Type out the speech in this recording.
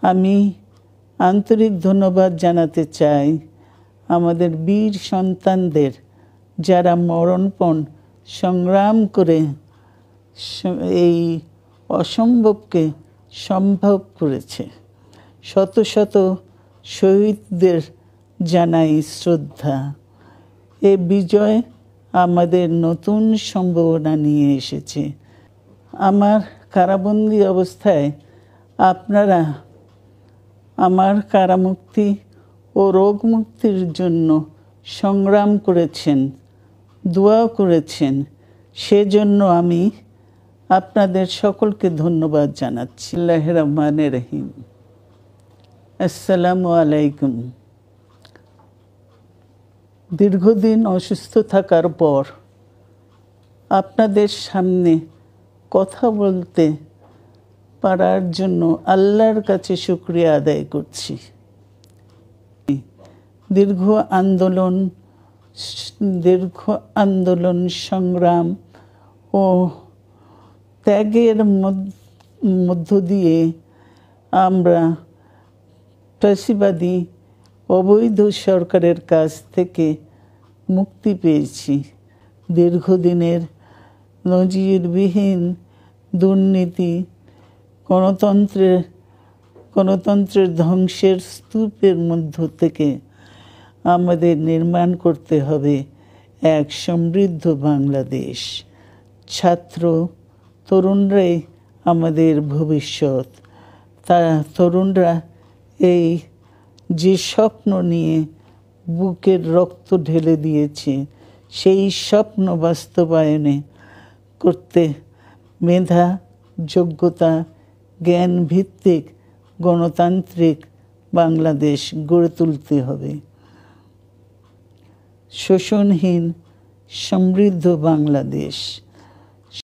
আমি আন্তরিক ধন্যবাদ জানাতে চাই আমাদের বীর সন্তানদের, যারা মরণপণ সংগ্রাম করে এই অসম্ভবকে সম্ভব করেছে। শত শত শহীদদের জানাই শ্রদ্ধা। এ বিজয় আমাদের নতুন সম্ভাবনা নিয়ে এসেছে। আমার কারাবন্দী অবস্থায় আপনারা আমার কারামুক্তি ও রোগ মুক্তির জন্য সংগ্রাম করেছেন, দোয়া করেছেন। সেজন্য আমি আপনাদের সকলকে ধন্যবাদ জানাচ্ছি। আল্লাহর রহমানির রহিম। আসসালামু আলাইকুম। দীর্ঘদিন অসুস্থ থাকার পর আপনাদের সামনে কথা বলতে পারার জন্য আল্লাহর কাছে শুকরিয়া আদায় করছি। দীর্ঘ আন্দোলন সংগ্রাম ও ত্যাগের মধ্য দিয়ে আমরা ফ্যাসিবাদী অবৈধ সরকারের কাছ থেকে মুক্তি পেয়েছি। দীর্ঘদিনের নজিরবিহীন দুর্নীতি, গণতন্ত্রের ধ্বংসের স্তূপের মধ্য থেকে আমাদের নির্মাণ করতে হবে এক সমৃদ্ধ বাংলাদেশ। ছাত্র তরুণরাই আমাদের ভবিষ্যৎ। তরুণরা এই যে স্বপ্ন নিয়ে বুকের রক্ত ঢেলে দিয়েছে, সেই স্বপ্ন বাস্তবায়নে করতে মেধা, যোগ্যতা, জ্ঞান ভিত্তিক গণতান্ত্রিক বাংলাদেশ গড়ে তুলতে হবে। শোষণহীন সমৃদ্ধ বাংলাদেশ।